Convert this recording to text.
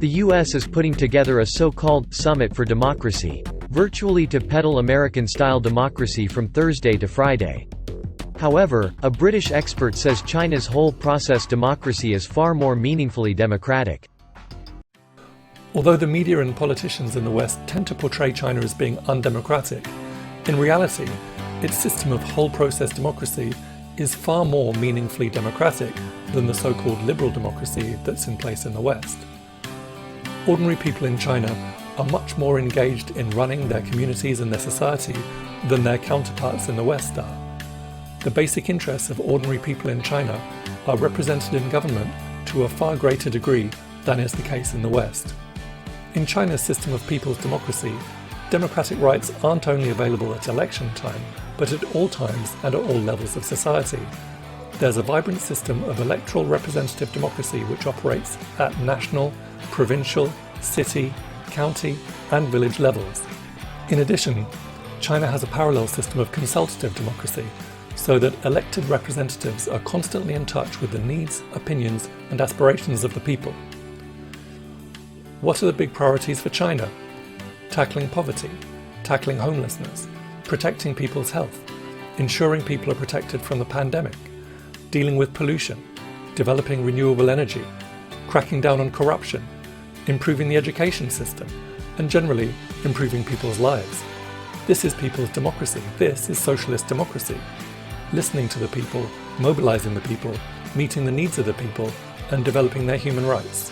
The US is putting together a so-called Summit for Democracy, virtually to peddle American-style democracy from Thursday to Friday. However, a British expert says China's whole process democracy is far more meaningfully democratic. Although the media and politicians in the West tend to portray China as being undemocratic, in reality, its system of whole process democracy is far more meaningfully democratic than the so-called liberal democracy that's in place in the West. Ordinary people in China are much more engaged in running their communities and their society than their counterparts in the West are. The basic interests of ordinary people in China are represented in government to a far greater degree than is the case in the West. In China's system of people's democracy, democratic rights aren't only available at election time, but at all times and at all levels of society. There's a vibrant system of electoral representative democracy which operates at national, provincial, city, county, and village levels. In addition, China has a parallel system of consultative democracy, so that elected representatives are constantly in touch with the needs, opinions, and aspirations of the people. What are the big priorities for China? Tackling poverty, tackling homelessness, protecting people's health, ensuring people are protected from the pandemic, dealing with pollution, developing renewable energy, cracking down on corruption, improving the education system, and generally improving people's lives. This is people's democracy. This is socialist democracy. Listening to the people, mobilizing the people, meeting the needs of the people, and developing their human rights.